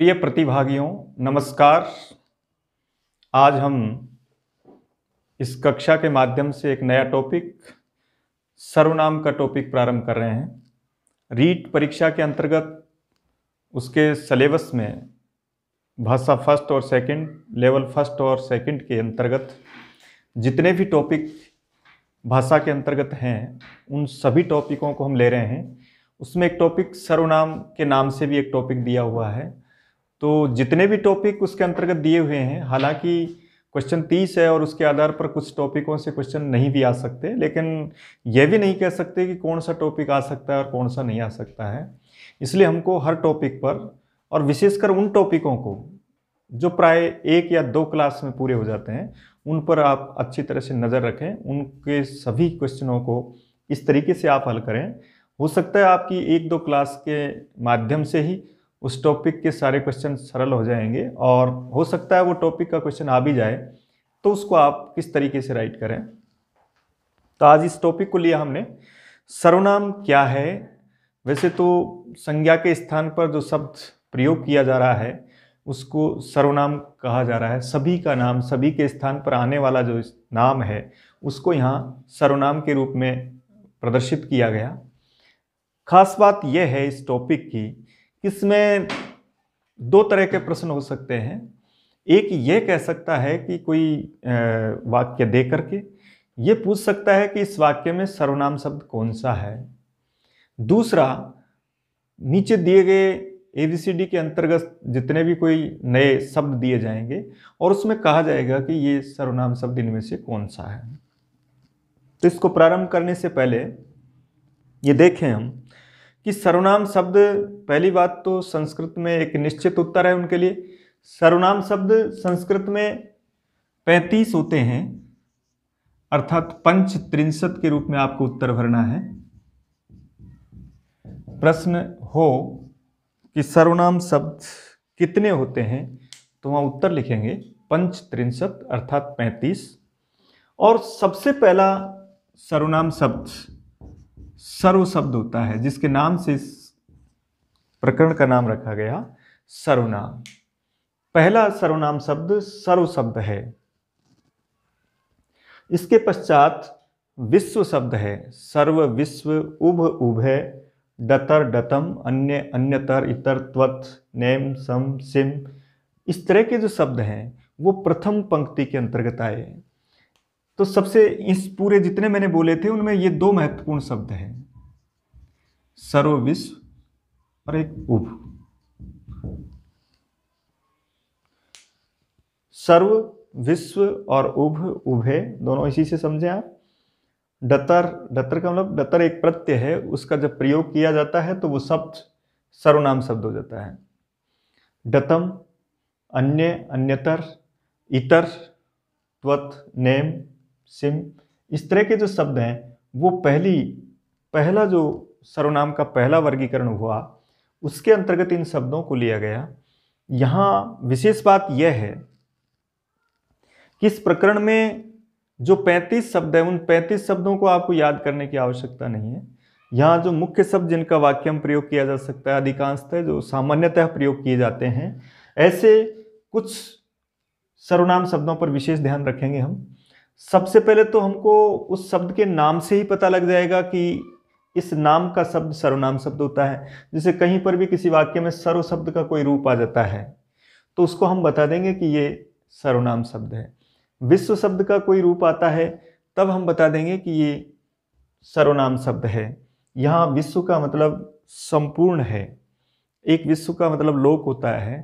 प्रिय प्रतिभागियों, नमस्कार। आज हम इस कक्षा के माध्यम से एक नया टॉपिक सर्वनाम का टॉपिक प्रारंभ कर रहे हैं। रीट परीक्षा के अंतर्गत उसके सिलेबस में भाषा फर्स्ट और सेकंड, लेवल फर्स्ट और सेकंड के अंतर्गत जितने भी टॉपिक भाषा के अंतर्गत हैं उन सभी टॉपिकों को हम ले रहे हैं। उसमें एक टॉपिक सर्वनाम के नाम से भी एक टॉपिक दिया हुआ है। तो जितने भी टॉपिक उसके अंतर्गत दिए हुए हैं, हालांकि क्वेश्चन 30 है और उसके आधार पर कुछ टॉपिकों से क्वेश्चन नहीं भी आ सकते, लेकिन यह भी नहीं कह सकते कि कौन सा टॉपिक आ सकता है और कौन सा नहीं आ सकता है। इसलिए हमको हर टॉपिक पर, और विशेषकर उन टॉपिकों को जो प्राय 1 या 2 क्लास में पूरे हो जाते हैं, उन पर आप अच्छी तरह से नज़र रखें। उनके सभी क्वेश्चनों को इस तरीके से आप हल करें। हो सकता है आपकी 1-2 क्लास के माध्यम से ही उस टॉपिक के सारे क्वेश्चन सरल हो जाएंगे, और हो सकता है वो टॉपिक का क्वेश्चन आ भी जाए तो उसको आप किस तरीके से राइट करें। तो आज इस टॉपिक को लिया हमने, सर्वनाम क्या है। वैसे तो संज्ञा के स्थान पर जो शब्द प्रयोग किया जा रहा है उसको सर्वनाम कहा जा रहा है। सभी का नाम, सभी के स्थान पर आने वाला जो नाम है उसको यहाँ सर्वनाम के रूप में प्रदर्शित किया गया। खास बात यह है इस टॉपिक की, इसमें 2 तरह के प्रश्न हो सकते हैं। एक ये कह सकता है कि कोई वाक्य दे करके ये पूछ सकता है कि इस वाक्य में सर्वनाम शब्द कौन सा है। दूसरा, नीचे दिए गए ABCD के अंतर्गत जितने भी कोई नए शब्द दिए जाएंगे और उसमें कहा जाएगा कि ये सर्वनाम शब्द इनमें से कौन सा है। तो इसको प्रारंभ करने से पहले ये देखें हम कि सर्वनाम शब्द, पहली बात तो संस्कृत में एक निश्चित उत्तर है उनके लिए। सर्वनाम शब्द संस्कृत में 35 होते हैं, अर्थात पंचत्रिंशत के रूप में आपको उत्तर भरना है। प्रश्न हो कि सर्वनाम शब्द कितने होते हैं तो वहाँ उत्तर लिखेंगे पंचत्रिंशत अर्थात 35। और सबसे पहला सर्वनाम शब्द सर्व शब्द होता है, जिसके नाम से इस प्रकरण का नाम रखा गया सर्वनाम। पहला सर्वनाम शब्द सर्व शब्द है। इसके पश्चात विश्व शब्द है। सर्व, विश्व, उभ, उभय, डतर, डतम, अन्य, अन्यतर, इतर, त्वत, नेम, सम, सिम, इस तरह के जो शब्द हैं वो प्रथम पंक्ति के अंतर्गत आए हैं। तो सबसे, इस पूरे जितने मैंने बोले थे उनमें ये 2 महत्वपूर्ण शब्द हैं, सर्व, विश्व और एक उभ। सर्व, विश्व और उभ, उभय दोनों इसी से समझे आप। डतर, डतर का मतलब, डतर एक प्रत्यय है, उसका जब प्रयोग किया जाता है तो वो शब्द सर्वनाम शब्द हो जाता है। डतम, अन्य, अन्यतर, इतर, त्वत, नेम, सिम, इस तरह के जो शब्द हैं वो पहला जो सर्वनाम का पहला वर्गीकरण हुआ उसके अंतर्गत इन शब्दों को लिया गया। यहाँ विशेष बात यह है कि इस प्रकरण में जो 35 शब्द है उन 35 शब्दों को आपको याद करने की आवश्यकता नहीं है। यहाँ जो मुख्य शब्द जिनका वाक्य में प्रयोग किया जा सकता है, अधिकांशतः जो सामान्यतः प्रयोग किए जाते हैं, ऐसे कुछ सर्वनाम शब्दों पर विशेष ध्यान रखेंगे हम। सबसे पहले तो हमको उस शब्द के नाम से ही पता लग जाएगा कि इस नाम का शब्द सर्वनाम शब्द होता है। जैसे कहीं पर भी किसी वाक्य में सर्व शब्द का कोई रूप आ जाता है तो उसको हम बता देंगे कि ये सर्वनाम शब्द है। विश्व शब्द का कोई रूप आता है तब हम बता देंगे कि ये सर्वनाम शब्द है। यहाँ विश्व का मतलब संपूर्ण है, एक विश्व का मतलब लोक होता है,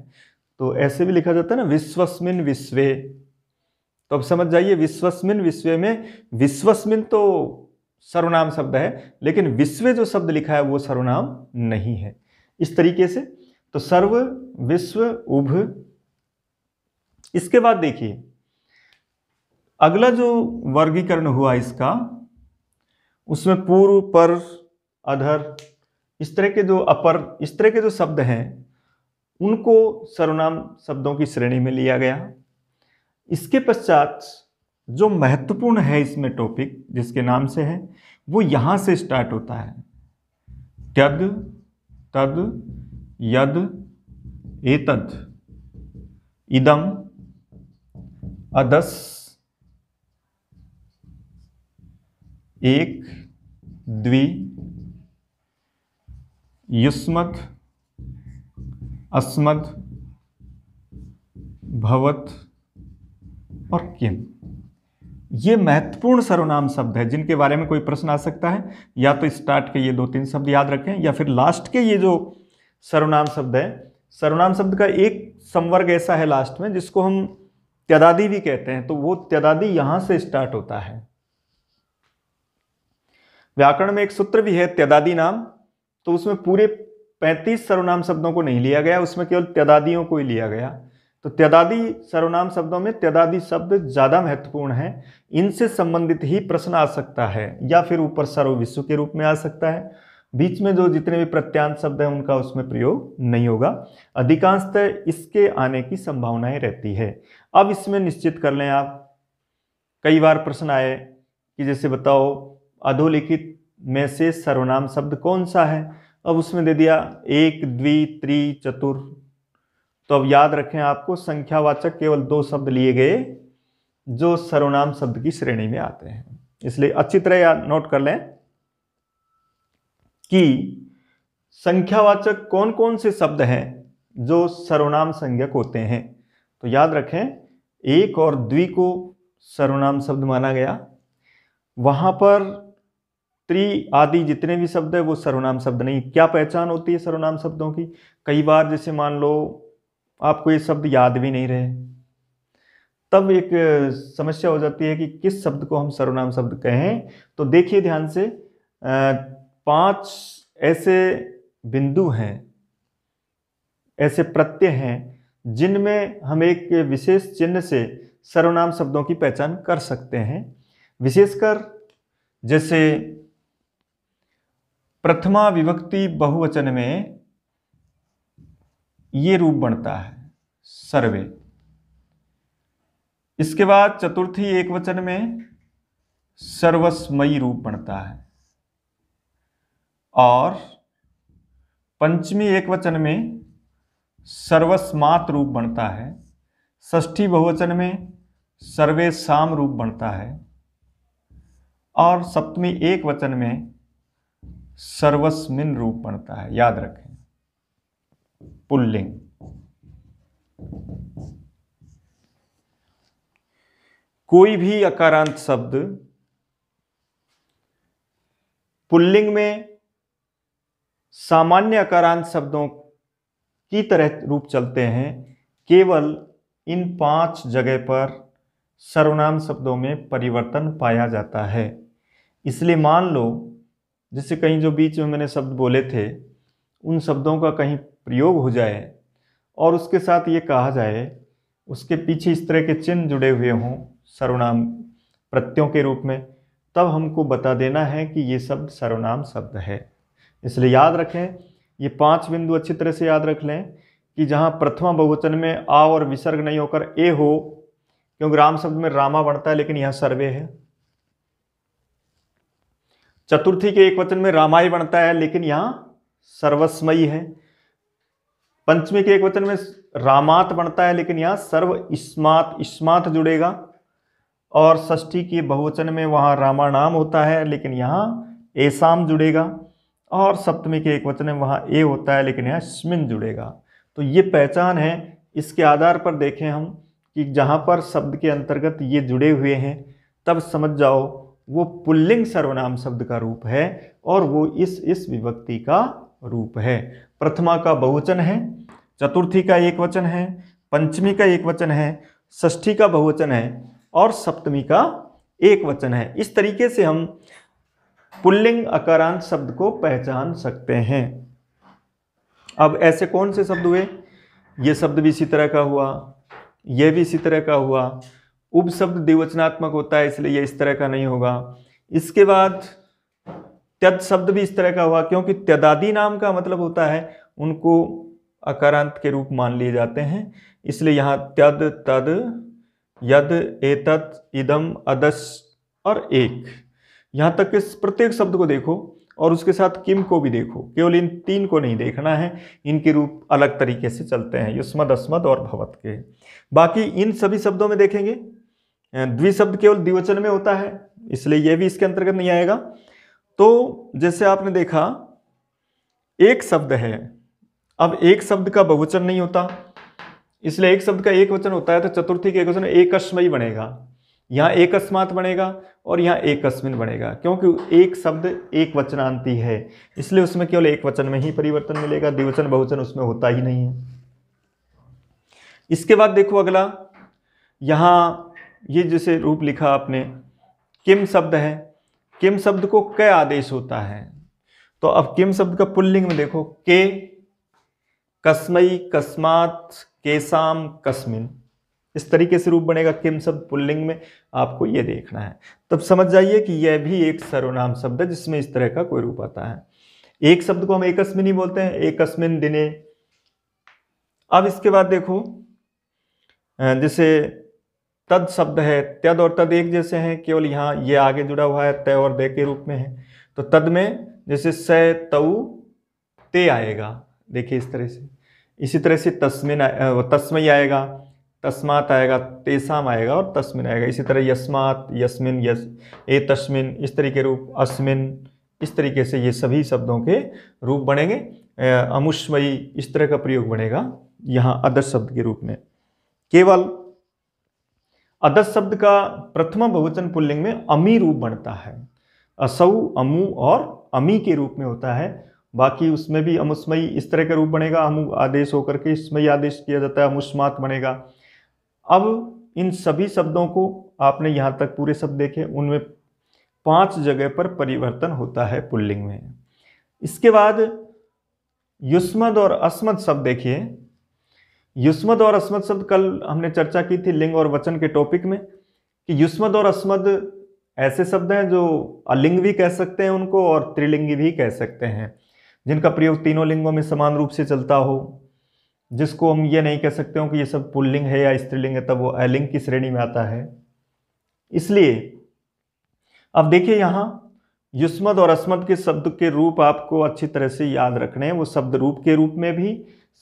तो ऐसे भी लिखा जाता है ना, विश्वस्मिन विश्वे। तो अब समझ जाइए, विश्वस्मिन विश्वे में विश्वस्मिन तो सर्वनाम शब्द है, लेकिन विश्वे जो शब्द लिखा है वो सर्वनाम नहीं है। इस तरीके से तो सर्व, विश्व, उभ। इसके बाद देखिए अगला जो वर्गीकरण हुआ इसका, उसमें पूर्व, पर, अधर, इस तरह के जो अपर, इस तरह के जो शब्द हैं उनको सर्वनाम शब्दों की श्रेणी में लिया गया। इसके पश्चात जो महत्वपूर्ण है इसमें टॉपिक जिसके नाम से है वो यहां से स्टार्ट होता है। त्यद, तद, यद, एतद् इदम् अदस् एक द्वि युष्मद् अस्मद् भवत् और किम। ये महत्वपूर्ण सर्वनाम शब्द है जिनके बारे में कोई प्रश्न आ सकता है। या तो स्टार्ट के ये 2-3 शब्द याद रखें, या फिर लास्ट के ये जो सर्वनाम शब्द है, सर्वनाम शब्द का एक संवर्ग ऐसा है लास्ट में जिसको हम त्यदादि भी कहते हैं, तो वो त्यदादि यहां से स्टार्ट होता है। व्याकरण में एक सूत्र भी है त्यदादि नाम, तो उसमें पूरे 35 सर्वनाम शब्दों को नहीं लिया गया, उसमें केवल त्यदादियों को ही लिया गया। तो त्यदादि सर्वनाम शब्दों में त्यदादि शब्द ज्यादा महत्वपूर्ण है, इनसे संबंधित ही प्रश्न आ सकता है, या फिर ऊपर सर्व विश्व के रूप में आ सकता है। बीच में जो जितने भी प्रत्यांत शब्द हैं उनका उसमें प्रयोग नहीं होगा, अधिकांशतः इसके आने की संभावनाएं रहती है। अब इसमें निश्चित कर लें आप, कई बार प्रश्न आए कि जैसे बताओ अधोलिखित में से सर्वनाम शब्द कौन सा है। अब उसमें दे दिया एक द्वि त्रि चतुर, तो अब याद रखें आपको संख्यावाचक केवल 2 शब्द लिए गए जो सर्वनाम शब्द की श्रेणी में आते हैं। इसलिए अच्छी तरह याद नोट कर लें कि संख्यावाचक कौन कौन से शब्द हैं जो सर्वनाम संज्ञक होते हैं। तो याद रखें एक और द्वि को सर्वनाम शब्द माना गया, वहां पर त्रि आदि जितने भी शब्द है वो सर्वनाम शब्द नहीं। क्या पहचान होती है सर्वनाम शब्दों की? कई बार जैसे मान लो आपको ये शब्द याद भी नहीं रहे, तब एक समस्या हो जाती है कि किस शब्द को हम सर्वनाम शब्द कहें। तो देखिए ध्यान से, 5 ऐसे बिंदु हैं, ऐसे प्रत्यय हैं जिनमें हम एक विशेष चिन्ह से सर्वनाम शब्दों की पहचान कर सकते हैं। विशेषकर जैसे प्रथमा विभक्ति बहुवचन में ये रूप बनता है सर्वे। इसके बाद चतुर्थी एकवचन में सर्वस्मयी रूप बनता है, और पंचमी एकवचन में सर्वस्मात रूप बनता है। षष्ठी बहुवचन में सर्वेशाम रूप बनता है, और सप्तमी एकवचन में सर्वस्मिन रूप बनता है। याद रखें पुल्लिंग। कोई भी अकारांत शब्द पुल्लिंग में सामान्य अकारांत शब्दों की तरह रूप चलते हैं, केवल इन 5 जगह पर सर्वनाम शब्दों में परिवर्तन पाया जाता है। इसलिए मान लो जैसे कहीं जो बीच में मैंने शब्द बोले थे उन शब्दों का कहीं प्रयोग हो जाए और उसके साथ ये कहा जाए, उसके पीछे इस तरह के चिन्ह जुड़े हुए हों सर्वनाम प्रत्ययों के रूप में, तब हमको बता देना है कि ये शब्द सर्वनाम शब्द है। इसलिए याद रखें, ये 5 बिंदु अच्छी तरह से याद रख लें कि जहाँ प्रथमा बहुवचन में आ और विसर्ग नहीं होकर ए हो, क्योंकि राम शब्द में रामा बनता है लेकिन यहाँ सर्वे है। चतुर्थी के एकवचन में रामाई बनता है लेकिन यहाँ सर्वस्मयी है। पंचमी के एकवचन में रामात बनता है लेकिन यहाँ सर्व इस्मात, इस्मात जुड़ेगा। और षष्ठी के बहुवचन में वहाँ रामा नाम होता है लेकिन यहाँ एसाम जुड़ेगा। और सप्तमी के एकवचन में वहाँ ए होता है लेकिन यहाँ स्मिन जुड़ेगा। तो ये पहचान है, इसके आधार पर देखें हम कि जहाँ पर शब्द के अंतर्गत ये जुड़े हुए हैं तब समझ जाओ वो पुल्लिंग सर्वनाम शब्द का रूप है और वो इस विभक्ति का रूप है। प्रथमा का बहुवचन है, चतुर्थी का एकवचन है, पंचमी का एकवचन है, षष्ठी का बहुवचन है और सप्तमी का एकवचन है। इस तरीके से हम पुल्लिंग अकारांत शब्द को पहचान सकते हैं। अब ऐसे कौन से शब्द हुए? ये शब्द भी इसी तरह का हुआ, यह भी इसी तरह का हुआ। उपशब्द द्विवचनात्मक होता है इसलिए ये इस तरह का नहीं होगा। इसके बाद त्यद शब्द भी इस तरह का हुआ, क्योंकि त्यदादि नाम का मतलब होता है उनको अकारांत के रूप मान लिए जाते हैं, इसलिए यहाँ त्यद, तद, यद, एतत्, इदम, अदस और एक, यहाँ तक कि प्रत्येक शब्द को देखो और उसके साथ किम को भी देखो, केवल इन तीन को नहीं देखना है, इनके रूप अलग तरीके से चलते हैं, युष्मद, अस्मद और भवत के। बाकी इन सभी शब्दों में देखेंगे द्विशब्द केवल द्विवचन में होता है, इसलिए यह भी इसके अंतर्गत नहीं आएगा। तो जैसे आपने देखा एक शब्द है, अब एक शब्द का बहुवचन नहीं होता, इसलिए एक शब्द का एक वचन होता है तो चतुर्थी के एक वचन एकस्मयी बनेगा, यहाँ एकस्मात बनेगा और यहाँ एकस्मिन बनेगा, क्योंकि एक शब्द एक वचनांती है, इसलिए उसमें केवल एक वचन में ही परिवर्तन मिलेगा, द्विवचन बहुवचन उसमें होता ही नहीं है। इसके बाद देखो अगला, यहाँ ये जैसे रूप लिखा आपने, किम शब्द है, किम शब्द को क आदेश होता है, तो अब किम शब्द का पुल्लिंग में देखो के, कस्मई, कस्मात, केसाम, कस्मिन, इस तरीके से रूप बनेगा किम शब्द पुल्लिंग में, आपको ये देखना है। तब समझ जाइए कि यह भी एक सर्वनाम शब्द है जिसमें इस तरह का कोई रूप आता है। एक शब्द को हम एकस्मिन ही बोलते हैं, एकस्मिन दिने। अब इसके बाद देखो जैसे तद शब्द है, तद और तद एक जैसे हैं, केवल यहाँ ये आगे जुड़ा हुआ है तय और दे के रूप में है, तो तद में जैसे स, तऊ, ते आएगा, देखिए इस तरह से। इसी तरह से तस्मिन, तस्मई आएगा, तस्मात आएगा, तेसाम आएगा और तस्मिन आएगा। इसी तरह यस्मात, यस्मिन, यस, ए तस्मिन, इस तरीके रूप, अस्मिन, इस तरीके से ये सभी शब्दों के रूप बनेंगे। अमुष्मयी, इस तरह का प्रयोग बनेगा यहाँ अदस शब्द के रूप में। केवल अदस शब्द का प्रथम बहुवचन पुल्लिंग में अमी रूप बनता है, असौ, अमु और अमी के रूप में होता है। बाकी उसमें भी अमुस्मयी इस तरह का रूप बनेगा, अमु आदेश होकर के स्मयी आदेश किया जाता है, अमुष्मात बनेगा। अब इन सभी शब्दों को आपने यहाँ तक पूरे शब्द देखे, उनमें 5 जगह पर परिवर्तन होता है पुल्लिंग में। इसके बाद युष्मद और अस्मद शब्द देखिए। युष्मद और अस्मद शब्द कल हमने चर्चा की थी लिंग और वचन के टॉपिक में, कि युष्मद और अस्मद ऐसे शब्द हैं जो अलिंग भी कह सकते हैं उनको और त्रिलिंगी भी कह सकते हैं, जिनका प्रयोग तीनों लिंगों में समान रूप से चलता हो, जिसको हम ये नहीं कह सकते हो कि ये सब पुल्लिंग है या स्त्रीलिंग है, तब वो अलिंग की श्रेणी में आता है। इसलिए अब देखिए यहाँ युष्मद और अस्मद के शब्द के रूप आपको अच्छी तरह से याद रखने हैं, वो शब्द रूप के रूप में भी,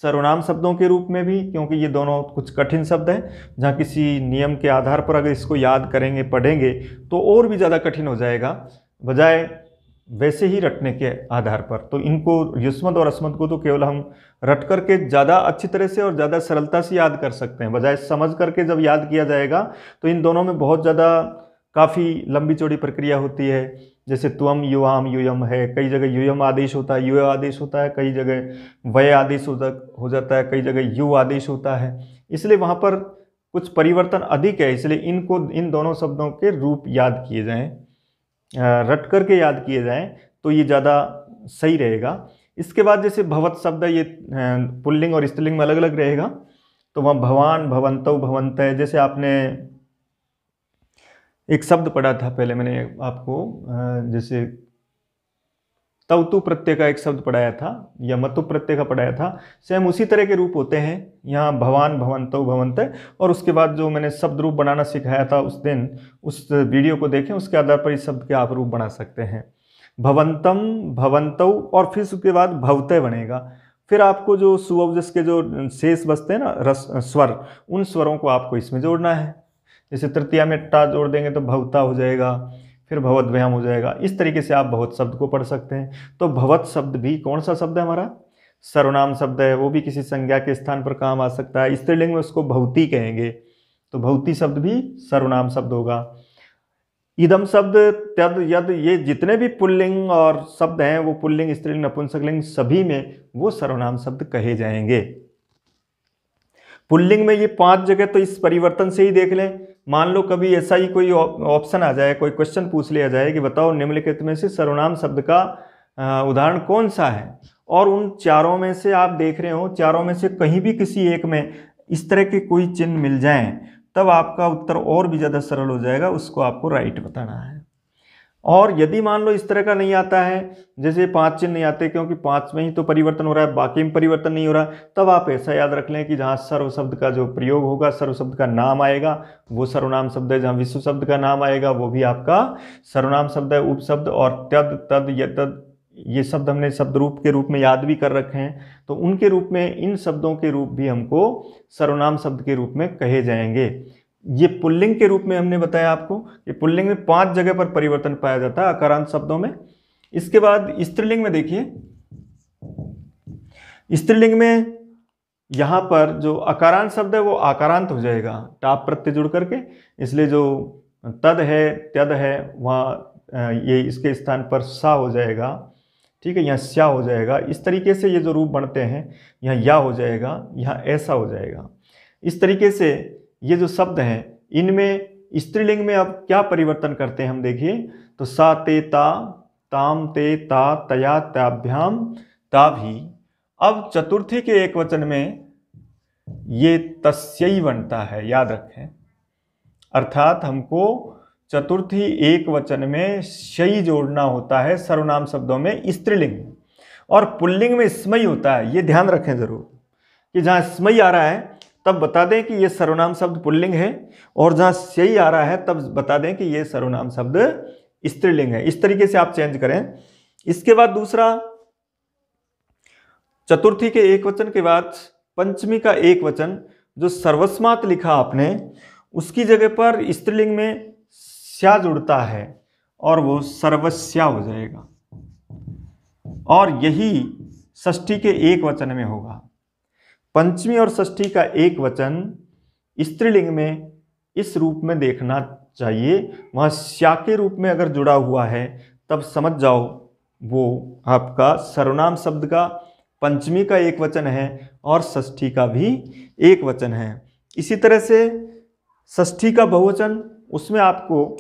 सर्वनाम शब्दों के रूप में भी, क्योंकि ये दोनों कुछ कठिन शब्द हैं, जहाँ किसी नियम के आधार पर अगर इसको याद करेंगे, पढ़ेंगे तो और भी ज़्यादा कठिन हो जाएगा, बजाय वैसे ही रटने के आधार पर। तो इनको युष्मद और अस्मद को तो केवल हम रट करके ज़्यादा अच्छी तरह से और ज़्यादा सरलता से याद कर सकते हैं, बजाय समझ करके जब याद किया जाएगा तो इन दोनों में बहुत ज़्यादा काफ़ी लंबी चौड़ी प्रक्रिया होती है। जैसे त्वम, युवाम, युयम है, कई जगह युयम आदेश होता है, युय आदेश होता है, कई जगह वय आदेश हो जाता है, कई जगह यु आदेश होता है, इसलिए वहाँ पर कुछ परिवर्तन अधिक है। इसलिए इनको, इन दोनों शब्दों के रूप याद किए जाएँ, रट करके याद किए जाएं तो ये ज़्यादा सही रहेगा। इसके बाद जैसे भवत शब्द है, ये पुल्लिंग और स्त्रीलिंग में अलग अलग रहेगा, तो वहाँ भवान, भवंतौ, भवंत है। जैसे आपने एक शब्द पढ़ा था पहले मैंने आपको, जैसे तवतु प्रत्यय का एक शब्द पढ़ाया था या मतु प्रत्यय का पढ़ाया था, सेम उसी तरह के रूप होते हैं यहाँ भवान, भवंतौ, भवंत। और उसके बाद जो मैंने शब्द रूप बनाना सिखाया था उस दिन, उस वीडियो को देखें, उसके आधार पर इस शब्द के आप रूप बना सकते हैं। भवंतम, भवंतौ और फिर उसके बाद भवते बनेगा। फिर आपको जो सुअवजस के जो शेष बचते हैं ना स्वर, उन स्वरों को आपको इसमें जोड़ना है। जैसे तृतीया में टा जोड़ देंगे तो भवता हो जाएगा, फिर भवद्भयाम हो जाएगा। इस तरीके से आप भवत शब्द को पढ़ सकते हैं। तो भवत शब्द भी कौन सा शब्द है हमारा? सर्वनाम शब्द है, वो भी किसी संज्ञा के स्थान पर काम आ सकता है। स्त्रीलिंग में उसको भवती कहेंगे, तो भवती शब्द भी सर्वनाम शब्द होगा। इदम शब्द, तद, यद, ये जितने भी पुल्लिंग और शब्द हैं वो पुल्लिंग, स्त्रीलिंग, नपुंसकलिंग सभी में वो सर्वनाम शब्द कहे जाएंगे। पुल्लिंग में ये 5 जगह तो इस परिवर्तन से ही देख लें। मान लो कभी ऐसा ही कोई ऑप्शन आ जाए, कोई क्वेश्चन पूछ लिया जाए कि बताओ निम्नलिखित में से सर्वनाम शब्द का उदाहरण कौन सा है, और उन चारों में से आप देख रहे हो, चारों में से कहीं भी किसी एक में इस तरह के कोई चिन्ह मिल जाएं, तब आपका उत्तर और भी ज़्यादा सरल हो जाएगा, उसको आपको राइट बताना है। और यदि मान लो इस तरह का नहीं आता है, जैसे 5 चिन्ह नहीं आते क्योंकि 5 में ही तो परिवर्तन हो रहा है, बाकी में परिवर्तन नहीं हो रहा, तब आप ऐसा याद रख लें कि जहाँ सर्व शब्द का जो प्रयोग होगा, सर्व शब्द का नाम आएगा, वो सर्वनाम शब्द है। जहाँ विश्व शब्द का नाम आएगा वो भी आपका सर्वनाम शब्द है, उपशब्द। और तद, तद, यतद, ये शब्द हमने शब्द रूप के रूप में याद भी कर रखे हैं, तो उनके रूप में इन शब्दों के रूप भी हमको सर्वनाम शब्द के रूप में कहे जाएंगे। ये पुल्लिंग के रूप में हमने बताया आपको कि पुल्लिंग में 5 जगह पर परिवर्तन पाया जाता है अकारांत शब्दों में। इसके बाद स्त्रीलिंग में देखिए, स्त्रीलिंग में यहाँ पर जो अकारांत शब्द है वो आकारांत हो जाएगा टाप प्रत्यय जुड़ करके, इसलिए जो तद है त्यद है वहाँ ये इसके स्थान पर सा हो जाएगा, ठीक है, यहाँ स्या हो जाएगा। इस तरीके से ये जो रूप बनते हैं, यहाँ या हो जाएगा, यहाँ ऐसा हो जाएगा। इस तरीके से ये जो शब्द हैं इनमें स्त्रीलिंग में अब क्या परिवर्तन करते हैं हम देखिए, तो सा ते ता, ताम ते ता, तया त्याभ्याम ताभी। अब चतुर्थी के एक वचन में ये तस्यई बनता है, याद रखें, अर्थात हमको चतुर्थी एक वचन में शई जोड़ना होता है सर्वनाम शब्दों में स्त्रीलिंग में, और पुल्लिंग में स्मई होता है। ये ध्यान रखें जरूर कि जहाँ स्मई आ रहा है तब बता दें कि ये सर्वनाम शब्द पुल्लिंग है, और जहाँ शई आ रहा है तब बता दें कि ये सर्वनाम शब्द स्त्रीलिंग है। इस तरीके से आप चेंज करें। इसके बाद दूसरा, चतुर्थी के एक वचन के बाद पंचमी का एक वचन जो सर्वस्मात लिखा आपने, उसकी जगह पर स्त्रीलिंग में स्या जुड़ता है और वो सर्वस्या हो जाएगा, और यही षष्ठी के एक वचन में होगा। पंचमी और षष्ठी का एक वचन स्त्रीलिंग में इस रूप में देखना चाहिए, वहाँ स्या के रूप में अगर जुड़ा हुआ है तब समझ जाओ वो आपका सर्वनाम शब्द का पंचमी का एक वचन है और षष्ठी का भी एक वचन है। इसी तरह से षष्ठी का बहुवचन, उसमें आपको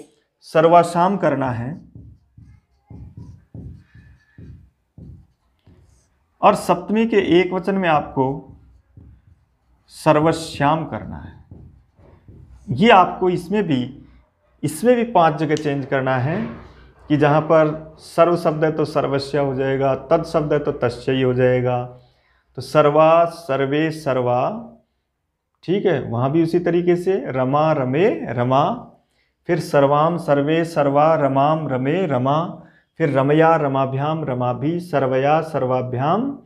सर्वासाम करना है, और सप्तमी के एक वचन में आपको सर्वश्याम करना है। ये आपको इसमें भी 5 जगह चेंज करना है कि जहाँ पर सर्व शब्द है तो सर्वस्या हो जाएगा, तद शब्द है तो तस्यई हो जाएगा, तो सर्वा सर्वे सर्वा, ठीक है, वहाँ भी उसी तरीके से रमा रमे रमा, फिर सर्वाम सर्वे सर्वा रमाम रमे रमा, फिर रमया रमाभ्याम रमाभि, सर्वया सर्वाभ्याम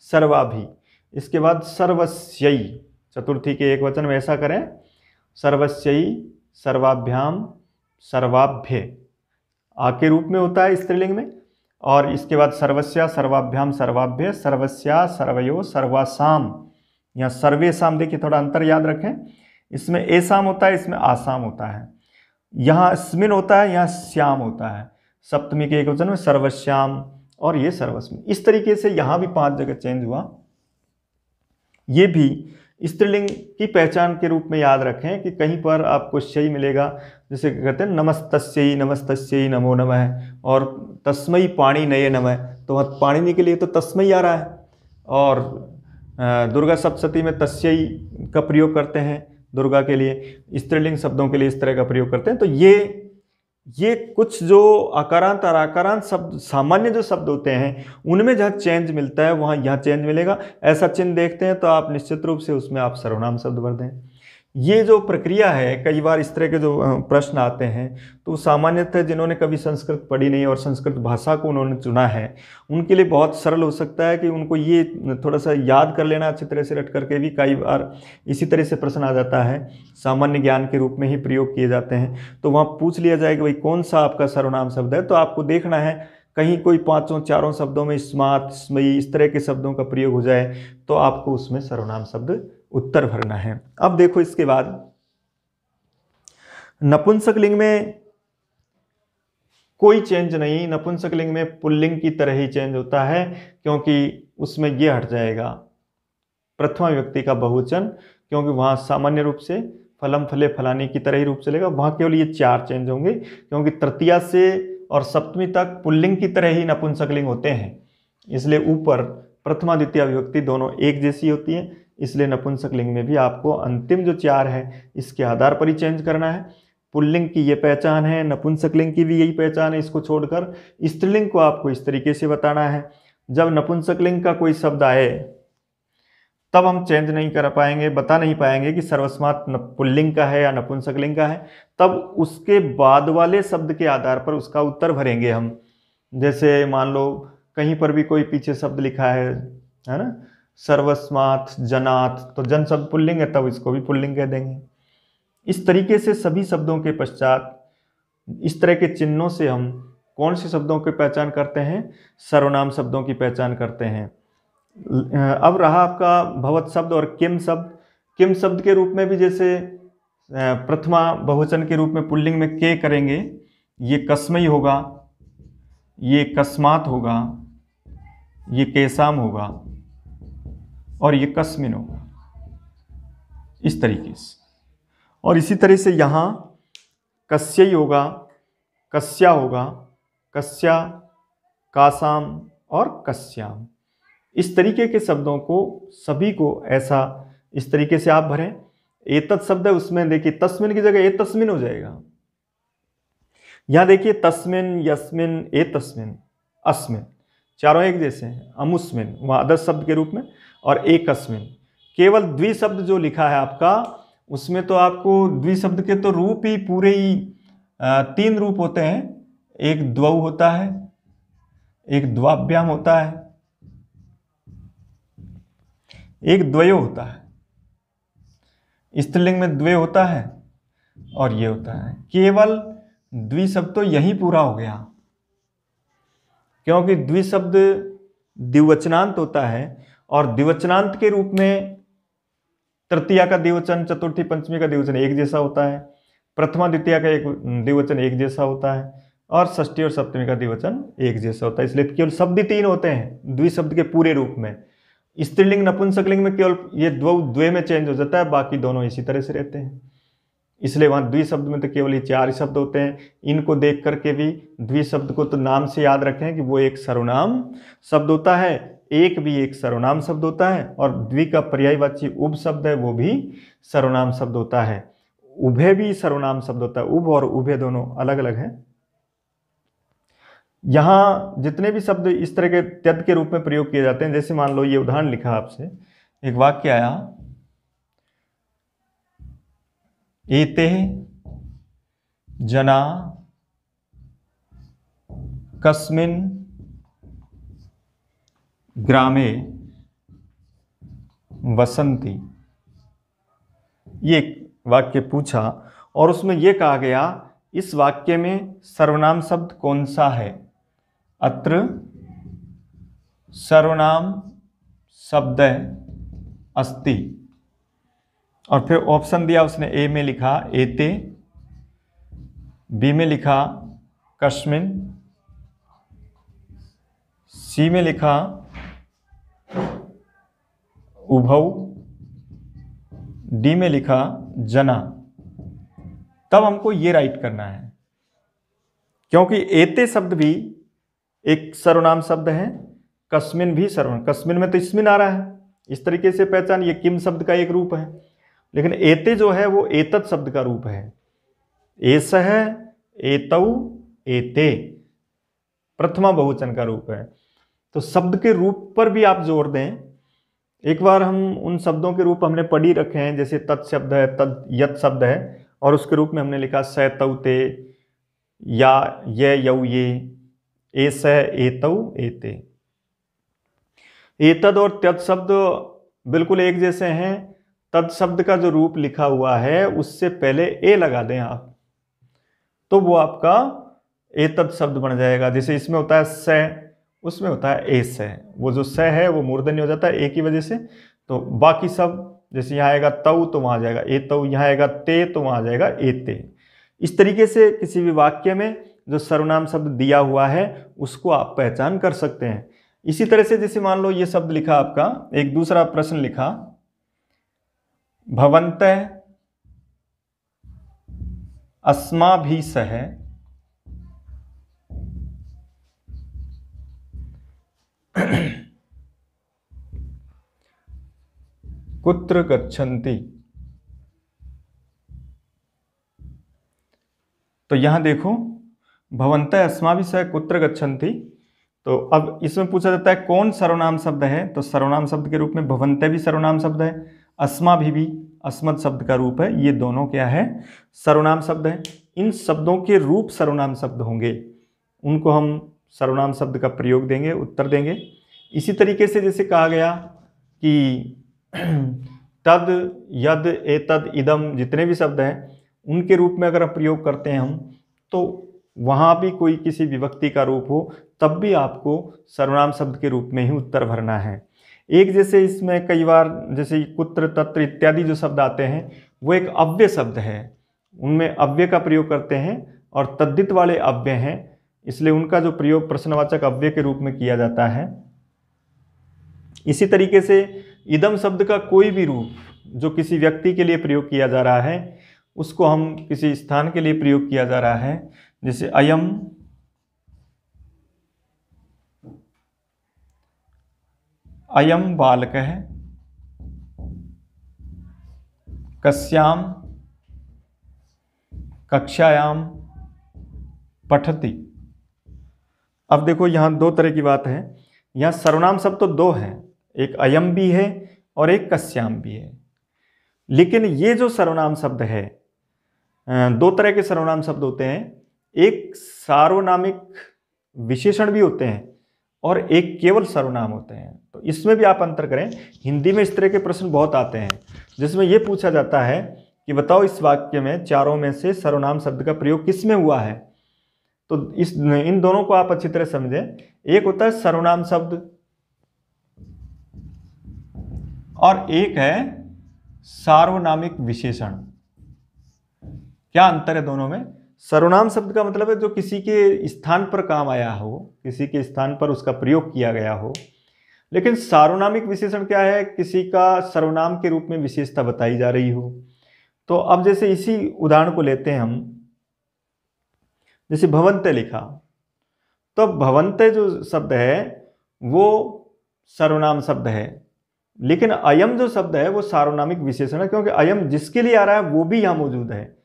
सर्वाभि। इसके बाद सर्वस्यई, चतुर्थी के एक वचन में ऐसा करें, सर्वस्यई सर्वाभ्याम सर्वाभ्य आ के रूप में होता है स्त्रीलिंग में, और इसके बाद सर्वस्या सर्वाभ्याम सर्वाभ्य, सर्वस्या सर्वयो सर्वासाम। यहाँ सर्वेसाम देखिए थोड़ा अंतर याद रखें, इसमें एसाम होता है, इसमें आसाम होता है, यहाँ स्मिन होता है, यहाँ श्याम होता है। सप्तमी के एक वचन में सर्वश्याम और ये सर्वस्मी। इस तरीके से यहाँ भी 5 जगह चेंज हुआ। ये भी स्त्रीलिंग की पहचान के रूप में याद रखें कि कहीं पर आपको शई मिलेगा, जैसे कहते हैं नमस्तस्यै नमस्तस्यै नमो नमः, और तस्मै पाणी नये नमः, तो वहाँ पाणिनि के लिए तो तस्मै आ रहा है, और दुर्गा सप्तशती में तस्यै का प्रयोग करते हैं दुर्गा के लिए, स्त्रीलिंग शब्दों के लिए इस तरह का प्रयोग करते हैं। तो ये कुछ जो अकारांत और आकारांत शब्द, सामान्य जो शब्द होते हैं, उनमें जहाँ चेंज मिलता है वहाँ यहाँ चेंज मिलेगा। ऐसा चिन्ह देखते हैं तो आप निश्चित रूप से उसमें आप सर्वनाम शब्द भर दें। ये जो प्रक्रिया है, कई बार इस तरह के जो प्रश्न आते हैं, तो सामान्यतः जिन्होंने कभी संस्कृत पढ़ी नहीं और संस्कृत भाषा को उन्होंने चुना है, उनके लिए बहुत सरल हो सकता है कि उनको ये थोड़ा सा याद कर लेना अच्छी तरह से, रट करके भी कई बार इसी तरह से प्रश्न आ जाता है, सामान्य ज्ञान के रूप में ही प्रयोग किए जाते हैं। तो वहाँ पूछ लिया जाएगा भाई कौन सा आपका सर्वनाम शब्द है, तो आपको देखना है कहीं कोई 5-4 शब्दों में स्मात स्मयी इस तरह के शब्दों का प्रयोग हो जाए तो आपको उसमें सर्वनाम शब्द उत्तर भरना है। अब देखो इसके बाद नपुंसक लिंग में कोई चेंज नहीं, नपुंसक लिंग में पुल्लिंग की तरह ही चेंज होता है, क्योंकि उसमें ये हट जाएगा प्रथमा विभक्ति का बहुवचन, क्योंकि वहाँ सामान्य रूप से फलम फले फलानी की तरह ही रूप चलेगा। वहाँ केवल ये 4 चेंज होंगे, क्योंकि तृतीया से और सप्तमी तक पुल्लिंग की तरह ही नपुंसक लिंग होते हैं, इसलिए ऊपर प्रथमा द्वितीय विभक्ति दोनों एक जैसी होती है, इसलिए नपुंसक लिंग में भी आपको अंतिम जो 4 है इसके आधार पर ही चेंज करना है। पुल्लिंग की ये पहचान है, नपुंसक लिंग की भी यही पहचान है, इसको छोड़कर स्त्रीलिंग को आपको इस तरीके से बताना है। जब नपुंसक लिंग का कोई शब्द आए तब हम चेंज नहीं कर पाएंगे, बता नहीं पाएंगे कि सर्वस्मात पुल्लिंग का है या नपुंसक लिंग का है, तब उसके बाद वाले शब्द के आधार पर उसका उत्तर भरेंगे हम। जैसे मान लो कहीं पर भी कोई पीछे शब्द लिखा है ना, सर्वस्मात् जनात्, तो जन शब्द पुल्लिंग है, तब इसको भी पुल्लिंग कह देंगे। इस तरीके से सभी शब्दों के पश्चात इस तरह के चिन्हों से हम कौन से शब्दों की पहचान करते हैं? सर्वनाम शब्दों की पहचान करते हैं। अब रहा आपका भवत शब्द और किम शब्द। किम शब्द के रूप में भी जैसे प्रथमा बहुवचन के रूप में पुल्लिंग में के करेंगे, ये कस्मई होगा, ये कस्मात होगा, ये केसाम होगा और ये कस्मिन होगा, इस तरीके से। और इसी तरह से यहाँ कस्यई होगा, कस्या होगा, कस्या, कासाम और कस्याम। इस तरीके के शब्दों को सभी को ऐसा इस तरीके से आप भरें। एतत् शब्द है, उसमें देखिए तस्मिन की जगह ए तस्मिन हो जाएगा। यहां देखिए तस्मिन, यस्मिन, ए तस्मिन, अस्मिन, चारों एक जैसे हैं। अमुस्मिन वहां अदर शब्द के रूप में, और एकस्मिन। केवल द्विशब्द जो लिखा है आपका, उसमें तो आपको द्विशब्द के तो रूप ही पूरे ही 3 रूप होते हैं। एक द्वौ होता है, एक द्वाभ्याम होता है, एक द्वयो होता है। स्त्रीलिंग में द्वे होता है और ये होता है। केवल द्विशब्द तो यही पूरा हो गया, क्योंकि द्विशब्द द्विवचनांत होता है और द्विवचनांत के रूप में तृतीया का द्विवचन, चतुर्थी पंचमी का द्विवचन एक जैसा होता है, प्रथमा द्वितीया का एक द्विवचन एक जैसा होता है और षष्ठी और सप्तमी का द्विवचन एक जैसा होता है। इसलिए केवल शब्द 3 होते हैं द्विशब्द के पूरे रूप में। स्त्रीलिंग नपुंसकलिंग में केवल ये द्वे में चेंज हो जाता है, बाकी दोनों इसी तरह से रहते हैं। इसलिए वहां द्विशब्द में तो केवल ये 4 शब्द होते हैं। इनको देख करके भी द्विशब्द को तो नाम से याद रखें कि वो एक सर्वनाम शब्द होता है, एक भी एक सर्वनाम शब्द होता है, और द्वि का पर्यायवाची उभ शब्द है वो भी सर्वनाम शब्द होता है। उभय भी सर्वनाम शब्द होता है। उभ और उभय दोनों अलग अलग हैं। यहां जितने भी शब्द इस तरह के त्यद के रूप में प्रयोग किए जाते हैं, जैसे मान लो ये उदाहरण लिखा आपसे, एक वाक्य आया, एते जना कस्मिन ग्रामे वसंती। ये वाक्य पूछा और उसमें यह कहा गया इस वाक्य में सर्वनाम शब्द कौन सा है? अत्र सर्वनाम शब्द अस्ति। और फिर ऑप्शन दिया उसने, ए में लिखा एते, बी में लिखा कस्मिन, सी में लिखा उभौ, डी में लिखा जना। तब हमको ये राइट करना है, क्योंकि एते शब्द भी एक सर्वनाम शब्द है, कस्मिन भी सर्वनाम। कस्मिन में तो इसमिन आ रहा है, इस तरीके से पहचान, ये किम शब्द का एक रूप है। लेकिन एते जो है वो एतत् शब्द का रूप है। एसह, एतौ, एते प्रथमा बहुवचन का रूप है। तो शब्द के रूप पर भी आप जोर दें। एक बार हम उन शब्दों के रूप हमने पढ़ ही रखे हैं, जैसे तत् शब्द है, तत् यत् शब्द है, और उसके रूप में हमने लिखा स तौ ते, या ये यौ ये, एस एतौ एते। एतद और त्यत शब्द बिल्कुल एक जैसे हैं। तत् शब्द का जो रूप लिखा हुआ है उससे पहले ए लगा दें आप, तो वो आपका एतद शब्द बन जाएगा। जैसे इसमें होता है स, उसमें होता है एस है, वो जो स है वो मूर्धन्य हो जाता है ए की वजह से। तो बाकी सब, जैसे यहाँ आएगा तौ तो वहाँ आ जाएगा एतौ, यहाँ आएगा ते तो वहाँ आ जाएगा एते। इस तरीके से किसी भी वाक्य में जो सर्वनाम शब्द दिया हुआ है उसको आप पहचान कर सकते हैं। इसी तरह से जैसे मान लो ये शब्द लिखा आपका, एक दूसरा प्रश्न लिखा, भवन्तः अस्माभिः कुत्र गच्छन्ति। तो यहां देखो, भवन्तः अस्माभिः कुत्र गच्छन्ति। तो अब इसमें पूछा जाता है कौन सर्वनाम शब्द है, तो सर्वनाम शब्द के रूप में भवन्तः भी सर्वनाम शब्द है, अस्माभिः भी अस्मत् शब्द का रूप है। ये दोनों क्या है? सर्वनाम शब्द है। इन शब्दों के रूप सर्वनाम शब्द होंगे, उनको हम सर्वनाम शब्द का प्रयोग देंगे, उत्तर देंगे। इसी तरीके से जैसे कहा गया कि तद, यद, एतद, इदम जितने भी शब्द हैं उनके रूप में अगर प्रयोग करते हैं हम, तो वहाँ भी कोई किसी विभक्ति का रूप हो तब भी आपको सर्वनाम शब्द के रूप में ही उत्तर भरना है। एक जैसे इसमें कई बार जैसे कुत्र, तत्र इत्यादि जो शब्द आते हैं वो एक अव्यय शब्द है, उनमें अव्यय का प्रयोग करते हैं और तद्धित वाले अव्यय हैं, इसलिए उनका जो प्रयोग प्रश्नवाचक अव्यय के रूप में किया जाता है। इसी तरीके से इदम शब्द का कोई भी रूप जो किसी व्यक्ति के लिए प्रयोग किया जा रहा है, उसको हम किसी स्थान के लिए प्रयोग किया जा रहा है, जैसे अयम, अयम बालकः, कस्याम कक्षायाम पठति। अब देखो यहाँ दो तरह की बात है, यहाँ सर्वनाम शब्द तो दो हैं, एक अयम भी है और एक कस्याम भी है। लेकिन ये जो सर्वनाम शब्द है, दो तरह के सर्वनाम शब्द होते हैं, एक सार्वनामिक विशेषण भी होते हैं और एक केवल सर्वनाम होते हैं। तो इसमें भी आप अंतर करें। हिंदी में इस तरह के प्रश्न बहुत आते हैं जिसमें यह पूछा जाता है कि बताओ इस वाक्य में चारों में से सर्वनाम शब्द का प्रयोग किस में हुआ है। तो इन दोनों को आप अच्छी तरह समझें। एक होता है सर्वनाम शब्द और एक है सार्वनामिक विशेषण। क्या अंतर है दोनों में? सर्वनाम शब्द का मतलब है जो किसी के स्थान पर काम आया हो, किसी के स्थान पर उसका प्रयोग किया गया हो। लेकिन सार्वनामिक विशेषण क्या है? किसी का सर्वनाम के रूप में विशेषता बताई जा रही हो। तो अब जैसे इसी उदाहरण को लेते हैं हम, जैसे भवन्ते लिखा, तो भवन्ते जो शब्द है वो सर्वनाम शब्द है, लेकिन अयम जो शब्द है वो सार्वनामिक विशेषण है, क्योंकि अयम जिसके लिए आ रहा है वो भी यहाँ मौजूद है।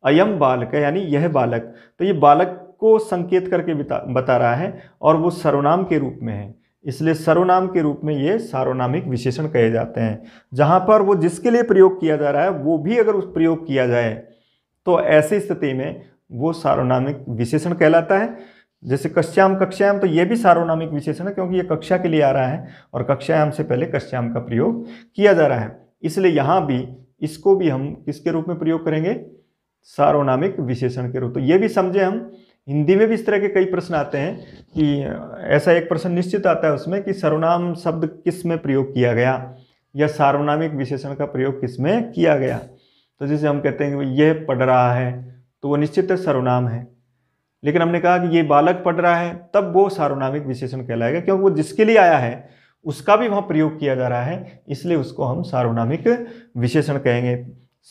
अयम बालक है यानी यह बालक, तो ये बालक को संकेत करके बता रहा है और वो सर्वनाम के रूप में है, इसलिए सर्वनाम के रूप में ये सार्वनामिक विशेषण कहे जाते हैं। जहाँ पर वो जिसके लिए प्रयोग किया जा रहा है वो भी अगर उस प्रयोग किया जाए तो ऐसी स्थिति में वो सार्वनामिक विशेषण कहलाता है। जैसे कक्ष्याम, कक्षायाम, तो ये भी सार्वनामिक विशेषण है क्योंकि ये कक्षा के लिए आ रहा है और कक्षायाम से पहले कक्षायाम का प्रयोग किया जा रहा है, इसलिए यहाँ भी इसको भी हम किसके रूप में प्रयोग करेंगे? सार्वनामिक विशेषण के रूप। तो ये भी समझे हम। हिंदी में भी इस तरह के कई प्रश्न आते हैं कि ऐसा एक प्रश्न निश्चित आता है उसमें कि सर्वनाम शब्द किस में प्रयोग किया गया या सार्वनामिक विशेषण का प्रयोग किस में किया गया। तो जैसे हम कहते हैं कि यह पढ़ रहा है, तो वो निश्चित है सर्वनाम है, लेकिन हमने कहा कि ये बालक पढ़ रहा है, तब वो सार्वनामिक विशेषण कहलाएगा क्योंकि वो जिसके लिए आया है उसका भी वहाँ प्रयोग किया जा रहा है, इसलिए उसको हम सार्वनामिक विशेषण कहेंगे।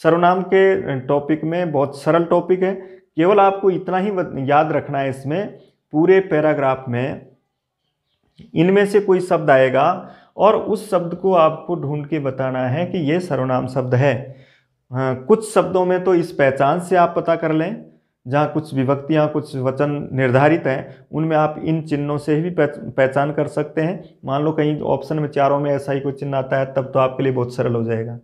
सर्वनाम के टॉपिक में बहुत सरल टॉपिक है, केवल आपको इतना ही याद रखना है इसमें पूरे पैराग्राफ में इनमें से कोई शब्द आएगा और उस शब्द को आपको ढूंढ के बताना है कि ये सर्वनाम शब्द है। कुछ शब्दों में तो इस पहचान से आप पता कर लें, जहाँ कुछ विभक्तियाँ, कुछ वचन निर्धारित हैं, उनमें आप इन चिन्हों से भी पहचान कर सकते हैं। मान लो कहीं ऑप्शन में चारों में ऐसा ही कोई चिन्ह आता है, तब तो आपके लिए बहुत सरल हो जाएगा।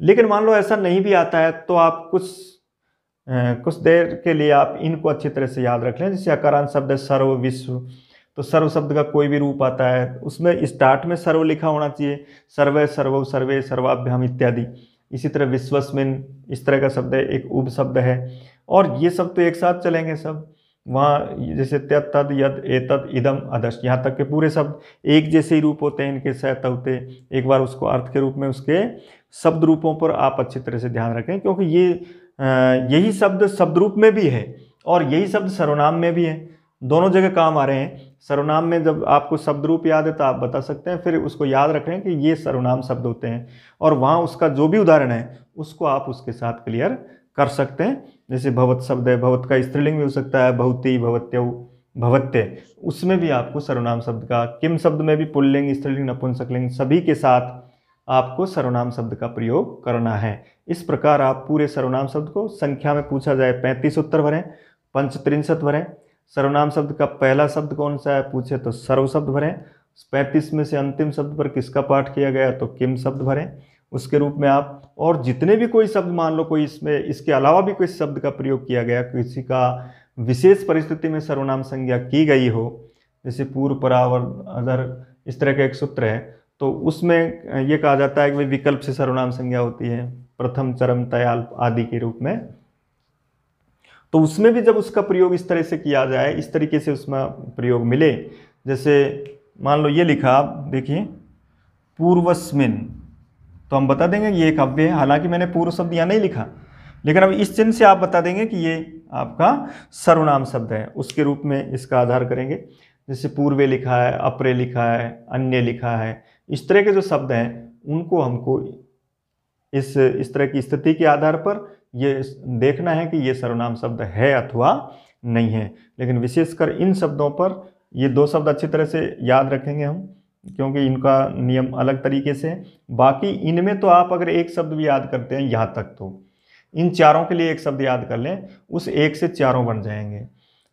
लेकिन मान लो ऐसा नहीं भी आता है तो आप कुछ देर के लिए आप इनको अच्छी तरह से याद रख लें। जैसे अकारांत शब्द है सर्व, विश्व, तो सर्व शब्द का कोई भी रूप आता है उसमें स्टार्ट में सर्व लिखा होना चाहिए, सर्वे, सर्वौ, सर्वे, सर्वाभ्याम इत्यादि। इसी तरह विश्वस्मिन, इस तरह का शब्द है, एक उप शब्द है, और ये सब तो एक साथ चलेंगे सब। वहाँ जैसे त्यत, तद, यद, एतद, इदम, अदश, यहाँ तक के पूरे शब्द एक जैसे ही रूप होते हैं, इनके सहत होते। एक बार उसको अर्थ के रूप में उसके शब्द रूपों पर आप अच्छी तरह से ध्यान रखें, क्योंकि यही शब्द शब्द रूप में भी है और यही शब्द सर्वनाम में भी है, दोनों जगह काम आ रहे हैं। सर्वनाम में जब आपको शब्द रूप याद है तो आप बता सकते हैं, फिर उसको याद रखें कि ये सर्वनाम शब्द होते हैं, और वहाँ उसका जो भी उदाहरण है उसको आप उसके साथ क्लियर कर सकते हैं। जैसे भवत शब्द है, भवत का स्त्रीलिंग भी हो सकता है, भवती, भवत्यौ, भवत्य, उसमें भी आपको सर्वनाम शब्द का, किम शब्द में भी पुल्लिंग, स्त्रीलिंग, नपुंसकलिंग सभी के साथ आपको सर्वनाम शब्द का प्रयोग करना है। इस प्रकार आप पूरे सर्वनाम शब्द को, संख्या में पूछा जाए 35 उत्तर भरें, पंचत्रिंशत भरें। सर्वनाम शब्द का पहला शब्द कौन सा है पूछे तो सर्व शब्द भरें। 35 में से अंतिम शब्द पर किसका पाठ किया गया तो किम शब्द भरें, उसके रूप में आप। और जितने भी कोई शब्द, मान लो कोई इसमें इसके अलावा भी कोई शब्द का प्रयोग किया गया, किसी का विशेष परिस्थिति में सर्वनाम संज्ञा की गई हो, जैसे पूर्व, परावर, अदर, इस तरह का एक सूत्र है, तो उसमें ये कहा जाता है कि भाई विकल्प से सर्वनाम संज्ञा होती है, प्रथम, चरम, तयाल आदि के रूप में। तो उसमें भी जब उसका प्रयोग इस तरह से किया जाए, इस तरीके से उसमें प्रयोग मिले, जैसे मान लो ये लिखा, आप देखिए पूर्वस्मिन, तो हम बता देंगे कि ये एक अव्यय है, हालांकि मैंने पूर्व शब्द यहाँ नहीं लिखा, लेकिन अब इस चिन्ह से आप बता देंगे कि ये आपका सर्वनाम शब्द है, उसके रूप में इसका आधार करेंगे। जैसे पूर्वे लिखा है, अपरे लिखा है, अन्य लिखा है, इस तरह के जो शब्द हैं उनको हमको इस तरह की स्थिति के आधार पर ये देखना है कि ये सर्वनाम शब्द है अथवा नहीं है। लेकिन विशेषकर इन शब्दों पर ये दो शब्द अच्छी तरह से याद रखेंगे हम, क्योंकि इनका नियम अलग तरीके से है। बाकी इनमें तो आप अगर एक शब्द भी याद करते हैं यहाँ तक, तो इन चारों के लिए एक शब्द याद कर लें, उस एक से चारों बन जाएंगे।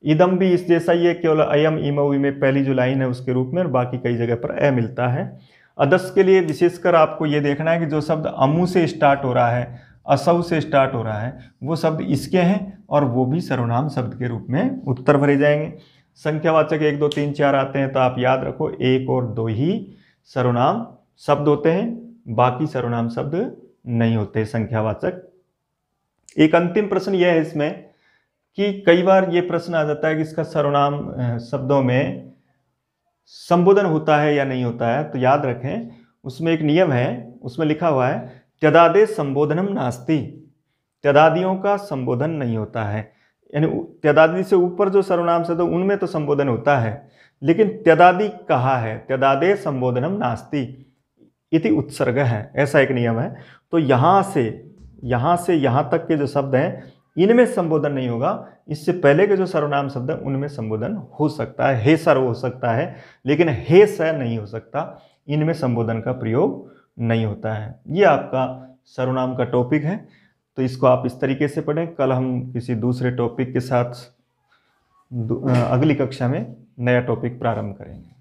इदम भी इस जैसा ही है, केवल अयम, इमऊ में पहली जो लाइन है उसके रूप में, और बाकी कई जगह पर अ मिलता है। अदस के लिए विशेषकर आपको ये देखना है कि जो शब्द अमु से स्टार्ट हो रहा है, असौ से स्टार्ट हो रहा है, वो शब्द इसके हैं और वो भी सर्वनाम शब्द के रूप में उत्तर भरे जाएंगे। संख्यावाचक 1 2 3 4 आते हैं तो आप याद रखो 1 और 2 ही सर्वनाम शब्द होते हैं, बाकी सर्वनाम शब्द नहीं होते संख्यावाचक। एक अंतिम प्रश्न यह है इसमें कि कई बार ये प्रश्न आ जाता है कि इसका सर्वनाम शब्दों में संबोधन होता है या नहीं होता है। तो याद रखें उसमें एक नियम है, उसमें लिखा हुआ है त्यदादे संबोधनम नास्ति, त्यदादियों का संबोधन नहीं होता है। यानी त्यदादि से ऊपर जो सर्वनाम शब्द उनमें तो संबोधन होता है, लेकिन त्यदादि कहा है, त्यदादे संबोधनम नास्ति इति उत्सर्ग है, ऐसा एक नियम है। तो यहाँ से यहाँ तक के जो शब्द हैं इनमें संबोधन नहीं होगा, इससे पहले के जो सर्वनाम शब्द हैं उनमें संबोधन हो सकता है, हे सर हो सकता है, लेकिन हे स नहीं हो सकता, इनमें संबोधन का प्रयोग नहीं होता है। ये आपका सर्वनाम का टॉपिक है, तो इसको आप इस तरीके से पढ़ें। कल हम किसी दूसरे टॉपिक के साथ अगली कक्षा में नया टॉपिक प्रारंभ करेंगे।